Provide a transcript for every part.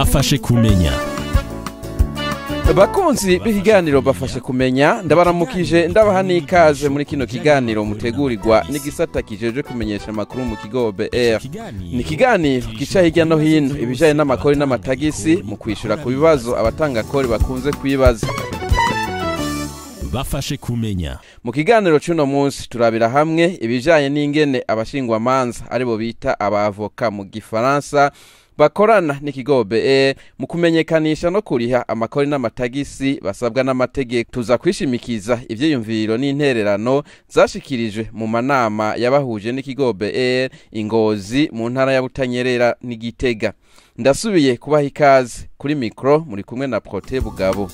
bafashe kumenya. Bakunzi b'ikiganiro bafashe kumenya, ndabaramukije ndabaha n'ikaze muri kino kiganiro mutegurirwa n'igisata kijeje kumenyesha amakuru mu kigo BR. Ni ikiganiro gica hirya no hino ibijanye n'amakori n'amatagisi mu kwishura ku bibazo abatanga kori bakunze kwibaza. Bafashe kumenya. Mu kiganiro cy'uno munsi turabira hamwe ibijanye n'ingene abashingwa manza aribo bita abavoka mu gifaransa bakorana n'ikigo BE mu kumenyekanisha no kuriha amakori n'amatagisi basabwa n'amategeko. Tuza kwishimikiza ivyiyumviro n'intererano zashikirijwe mu manama yabahuje n'ikigo BE Ingozi mu ntara ya Butanyerera n'Igitega. Ndasubiye kubaha ikaze kuri mikro muri kumwe na Prote Bugabo.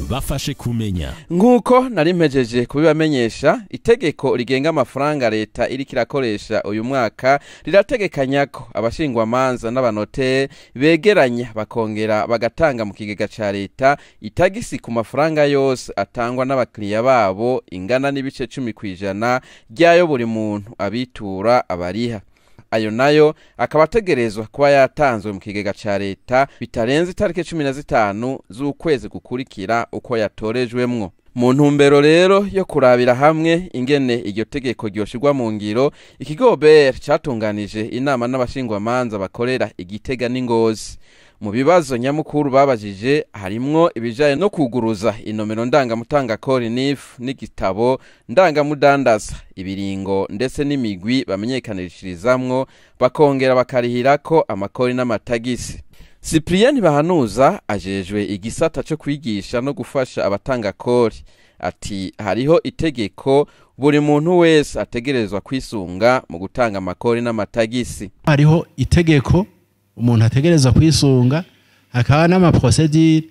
Bafashe kumenya. Nkuko nari mpejeje kubibamenyesha, itegeko rigenga amafaranga leta iri kirakoresha uyu mwaka rirategekanya ko abashingwa manza n'abanote begeranya bakongera bagatanga mu kigega ca leta itagisi ku mafaranga yose atangwa n'abakiriya babo ingana n'ibice 10% ryayo buri muntu abitura abariha. Ayo nayo akaba ategerezwa kuba yatanzwe mu kigega ca leta bitarenze itariki 15 z'ukwezi gukurikira uko yatorejwemwo. Mu ntumbero rero yo kurabira hamwe ingene iryo tegeko ryoshirwa mu ngiro, ikigo BR catunganije inama n'abashingwa manza bakorera Igitega n'Ingozi. Mu bibazo nyamukuru babajije harimwo ibijanye no kuguruza inomero ndangamutanga kori NIF n'igitabo ndangamudandaza, ibiringo ndetse n'imigwi bamenyekanishirizamwo bakongera bakarihirako amakori n'amatagisi. Cyprien Bahanuza ajejwe igisata cyo kwigisha no gufasha abatanga kori ati hariho itegeko buri muntu wese ategerezwa kwisunga mu gutanga amakori n'amatagisi. Hariho itegeko umuntu ategereza kwisunga, hakaba n'amaprocedure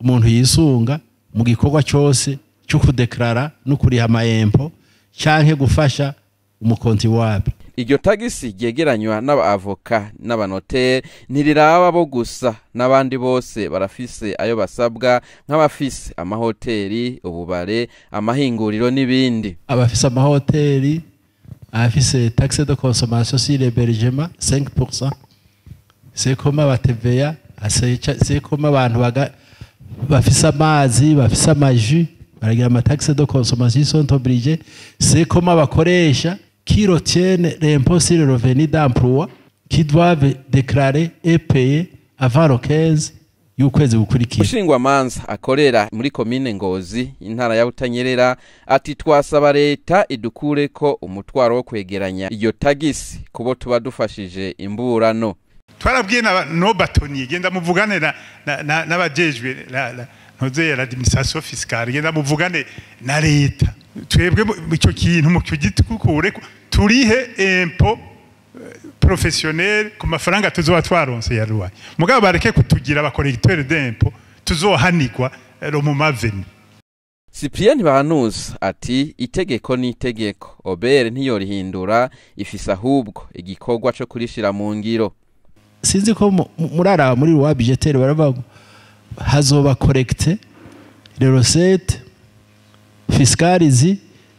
umuntu yisunga mu gikorwa cyose cyo kudeklara no kuriha amayempo canke gufasha umukonti wabo. Iryo tagisi ryegeranywa n'abavoka n'abanote ntiriraba bo gusa, n'abandi bose barafise ayo basabwa nk'abafise amahoteli, ububare, amahinguriro n'ibindi. Abafise amahoteli afise taxe de consommation sur l'hébergement 5%. C'est comme ba TVA, c'est comme abantu bafise amazi, bafise amaju, baragira ama taxe de consommation sont obligés. C'est comme abakoresha qui retiennent l'impôt sur le revenu d'emploi qui doivent déclarer et payer avant le 15 y'ukwezi gukurikira. Ushingwa manza akorera muri komine Ngozi intara ya Butanyerera ati twasaba leta idukure ko umutwaro wo kwegeranya iyo tagisi kubo tuba dufashije imburano. Twarabwiye no batoni genda muvugane n'abajejwe ntoze l'administration fiscale genda muvugane na leta twebwe icyo kintu mu cyugitukure turihe impôt professionnel ku mafaranga tuzoba twaronse ya loi mugabo bareke kutugira aba collecteur d'impôt tuzohanirwa mu maveni. Cyprien Bahanuza ati itegeko ni itegeko, OBR ntiyorihindura, ifise ahubwo igikorwa cyo kurishira mu ngiro. Sinzi ko murara muri loi budgétaire baravuga hazoba collecte les recettes fiscales,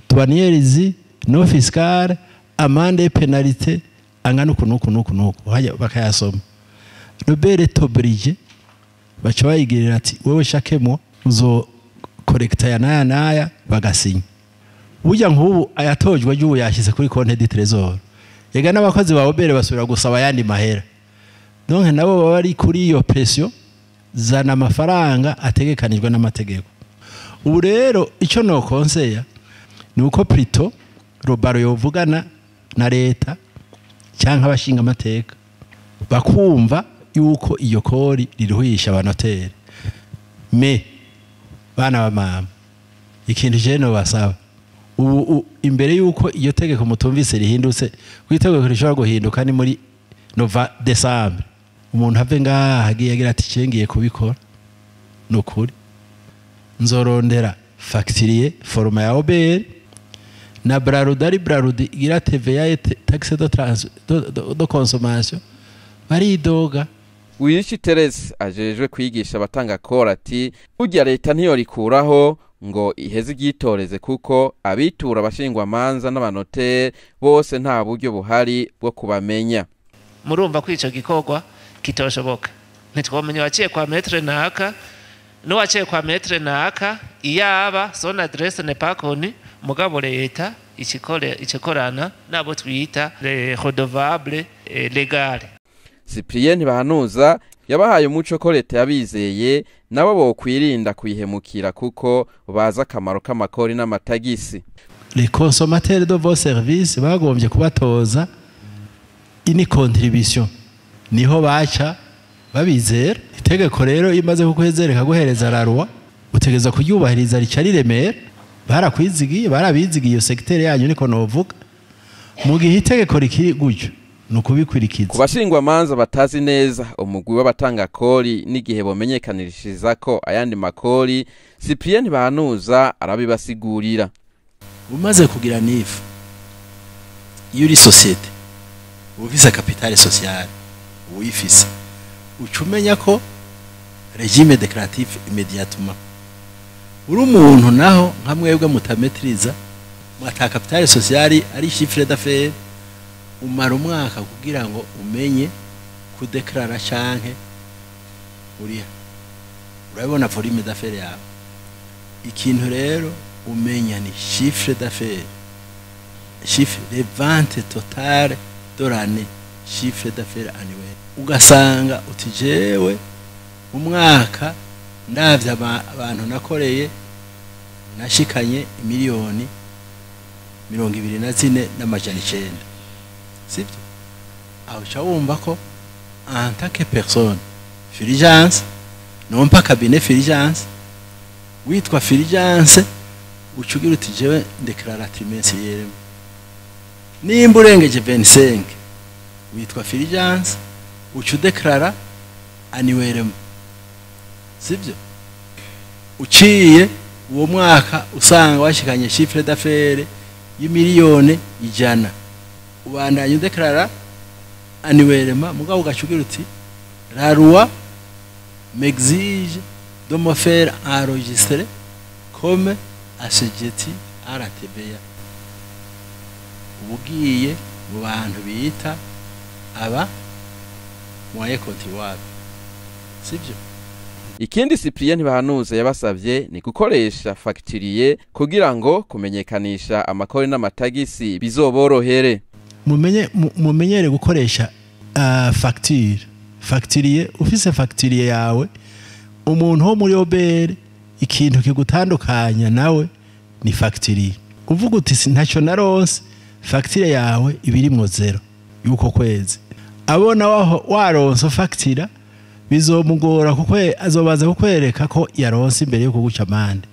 douanières, non fiscales, amende et pénalité angana kunuku bakayasoma. Le BR est obligé bacha bayigirira ati wewe shakemo uzo collecta ya naya bagasinya. Burya nk'ubu ayatojwe y'ubu yashyize kuri compte de trésor. Yega n'abakozi ba OBR basubira gusaba yandi mahera. Donc nabo baba bari kuri iyo pression zana amafaranga ategekanijwe n'amategeko. Ubu rero icyo no konseya ni uko plutôt Robaro yovugana na leta cyangwa abashinga amateka bakumva yuko iyo kori riruhisha abanotere. Me bana ba mama ikintu je no basaba ubu imbere yuko iyo tegeko mutumvise rihindutse kwitegeko rishobora guhinduka ni muri December. Umuntu have ngaha hagiye agira ati cengiye kubikora nukuri nzorondera facturier forma ya OBR na Brarudi igira TVA taxe de consommation baridoga. Wiyishi Terese ajejwe kwigisha abatanga kora ati burya leta ntiyo rikuraho ngo iheze igitoreze kuko abitura abashingwa manza n'abanote bose nta buryo buhari bwo kubamenya. Murumva kwica gikorwa kitoshoboka ntitwomenya waciye kwa maître naka n'uwaciye kwa maître naka iyaba son adresse n'est pas connue mugabo leta ikikorana nabo twita les redevables légales. Cyprien Ntibahanuza yabahaye umuco ko leta yabizeye nabo bokwirinda kuyihemukira kuko baza akamaro k'amakori n'amatagisi. Les consommateurs de vos services bagombye kubatoza ini contribution niho baca babizera. Itegeko rero imaze kukwezereka guhereza rarwa utegeza kuryubahiriza rica riremera barakwizigiye barabizigiye iyo secteur yanyu niko novuga mu gihe itegeko rikiri gutyo nukubikwirikiza. Ku bashingwa manza batazi neza umugwi w'abatanga kori n'igihe bomenyekanirishiriza ko ayandi makori Cyprien Ntibahanuza arabibasigurira. Umaze kugira nifu yuri societe ufise capital social uyifise ucumenya ko regime déclaratif immédiatement uri umuntu naho nka mwebwe mutametriza mwata capital social ari chiffre d'affaires umara umwaka kugira ngo umenye kudeklara canke uriya urabona volume d'affaires yawe. Ikintu rero umenya ni chiffre d'affaires, chiffre de vente totale de l'année, chiffre d'affaires annuel. Ugasanga utijewe umwaka ndavye abantu nakoreye nashikanye miliyoni 24 n'amajana 9. Sibyo? Aho chawumba ko en tant que personne Fulgence non pas cabinet Fulgence witwa Fulgence ucugira utijewe déclarer trimestriel nimba urengeje 25 witwa Fulgence ucu déclarer annuel. Sibyo? Uciye uwo mwaka usanga washikanye chiffre d'affaires y'imiliyoni 100 ubandanye udeklara annuellement mugabo ugacugira uti la loi m'exige de me faire enregistrer comme assujetti à la TVA. Ubugiye mu bantu bita aba moyen contribuable. Sibyo? Ikindi Cyprien Ntibahanuza yabasavye ni gukoresha facturier kugira ngo kumenyekanisha amakori n'amatagisi bizoborohere. Mumenyere gukoresha facturier ufise facturier yawe umuntu ho muri obere ikintu kigutandukanya nawe ni facturier. Uvuga uti sintacho naronse facture yawe ibirimwo 0 yuko kwezi abona waronse facture bizomugora kuko azobaza kukwereka ko yaronse imbere yo kuguca amande.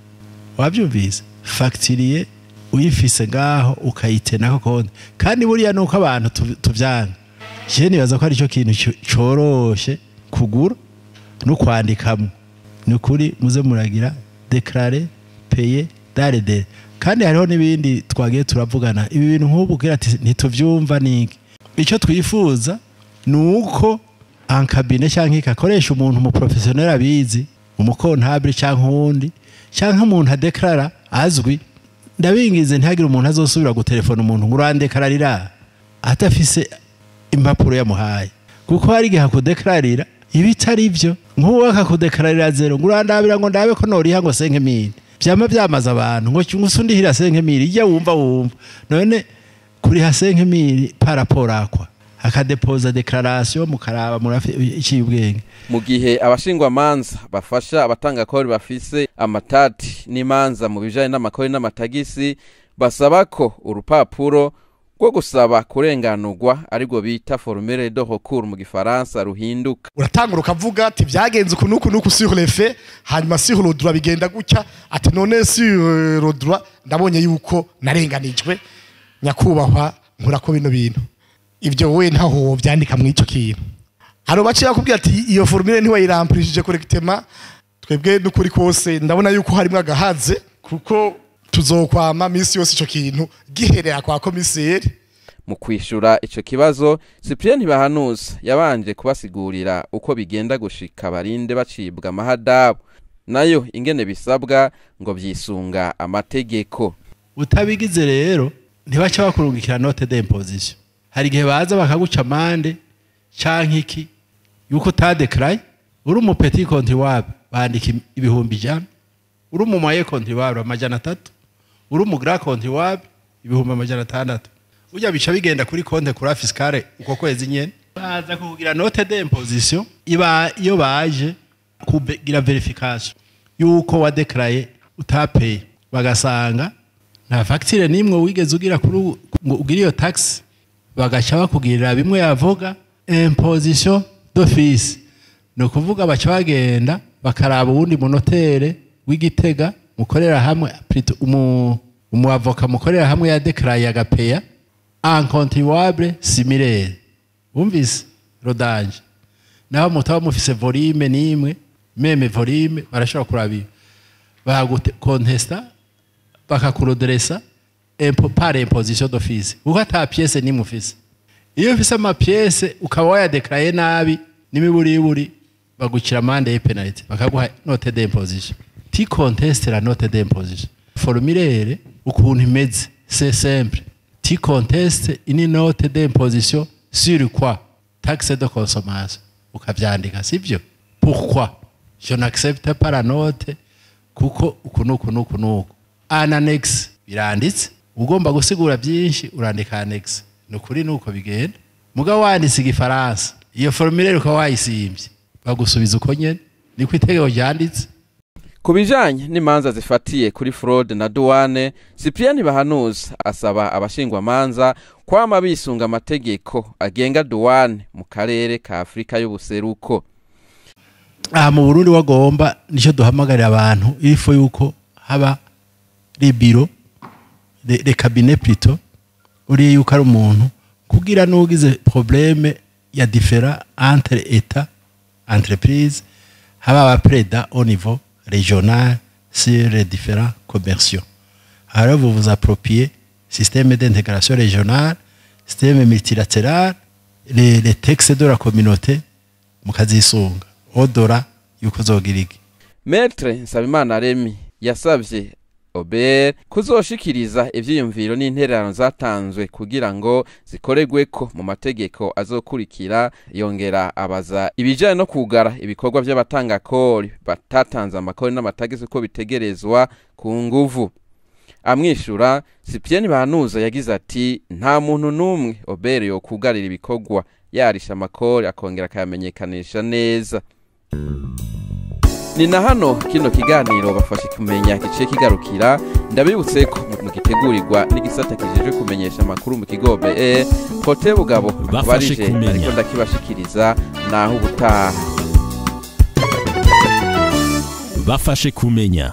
Wabyumvise facturier uyifise ngaho ukayitenako konde kandi buriya nuko abantu tuvyanga. Je nibaza ko ari cyo kintu coroshe kugura no kwandikamo. Nukuri muze muragira déclarer payer dare kandi hariho nibindi twagiye turavugana ibi bintu nk'ubu kira ati ntituvyumva niki. Icyo twifuza nuko en cabinet cyangwa ikakoresha umuntu mu professionnel abizi umukontable cyangwa undi cyangwa umuntu adeklara azwi. Ndabingize ntihagire umuntu azosubira gutelefona umuntu ngo urandeklarira atafise impapuro yamuhaye kuko hari gihe akudeklarira ibitari byo nk'uwo akakudeklarira 0 ngo urandabira ngo ndabe ko noriha ngo 5000 byama byamaza abantu ngo usundihira 5000 ijya wumva none kuri ha 5000 par rapport akwa akadepoza declaration mukaraba murafi ubwenge. Mu gihe abashingwa manza bafasha abatanga kori bafise amatati n'imanza mu bijanye n'amakori n'amatagisi basaba ko urupapuro rwo gusaba kurenganurwa ariko bita formulaire de recours mu gifaransa ruhinduka. Uratangura ukavuga ati byagenze kunuku sur les faits hanyuma sur le droit bigenda gutya ati none sur le droit ndabonye yuko narenganijwe nyakubahwa nkura ko bino bintu ivyo we ntaho byandika mu ico kintu. Haro baciye akubwira ati iyo formulaire ntiwayirampirishije correctement twebwe n'ukuri kose ndabona yuko harimo agahaze kuko tuzokwama misi yose ico kintu giherera kwa komiseri. Mu kwishura ico kibazo Cyprien Ntibahanuza yabanje kubasigurira uko bigenda gushika barinde bacibwa amahadabu nayo ingene bisabwa ngo vyisunga amategeko. Utabigize rero ntibaca bakurungikira note d'imposition. Hari gihe baza bakaguca amande canke iki yuko utadekaraye uri umu petit contribuable bandika 100,000 uri umu moyen contribuable 300 uri umu grand contribuable 600. Ujya bica bigenda kuri konte kuri fiscale uko kwezi nyene baza kugira note d'imposition iyo baje kugira verification yuko wadekaraye utapeye bagasanga nta facture nimwe wigeze ugira kuri ngo ugira iyo tax bagaca bakugirira bimwe yavuga imposition d'office no kuvuga baca bagenda bakaraba ubundi monotere w'Igitega mukorera hamwe umu avoka mukorera hamwe ya declare agapeya un contribuable similaire umvise rodage naho mutaba mufise volume nimwe meme volume barashobora kurabiyo bagute contesta bakakurodresa par imposition d'office uko ata pièce nimwe ufise iyo ufise ama pièce ukaba wayadeclare nabi n'imiburiburi bagukira amande ya penalty bakaguha note d'imposition ti conteste la note d'imposition formulaire ukuntu imeze c'est simple ti conteste une note d'imposition sur quoi taxe de consommation ukavyandika sivyo pourquoi je n'accepte pas la note kuko ukunuku an annexe biranditse ugomba gusigura byinshi urandika annexe nukuri nuko bigenda muga wanditse igifaransa iyo formulaire uko wayisimbye bagusubiza uko nyene niko itegeko ryanditse. Kubijanye n'imanza zifatiye kuri fraude na douane, Cyprien Bahanuzi asaba abashingwa manza kwama bisunga amategeko agenga douane mu karere ka Afrika y'ubuseruko. Mu Burundi wagomba nico duhamagarira abantu ifo yuko haba libiro de cabinet plutôt uri yuko ari umuntu kugira nugize problème ya différent entre état entreprise haba abapreda au niveau régional sur les différents commerciaux. Alors vous vous appropriez système d'intégration régionale, système multilatéral, les textes de la communauté mukazisunga odora yuko zogiriki. Maître Nsabimana Remy yasavye Ober kuzoshikiriza ivyiyumviro n'intererano zatanzwe kugira ngo zikoregweko mu mategeko azokurikira, yongera abaza ibijanye no kugara ibikorwa by'abatanga kori batatanze amakori n'amatagisi ko bitegerezwa ku nguvu. Amwishura Cyprien Bahanuzi yagize ati nta muntu numwe Ober yo kugarira ibikorwa yarisha amakori akongera kayamenyekanisha neza. Ni na hano kino kiganiro bafashe kumenya gice kigarukira. Ndabibutse ko mugitegurirwa n'igisata kijeje kumenyesha amakuru mu kigo BE Hotel Bugabo barije ariko ndakibashikiriza naho ubutaha. Bafashe kumenya.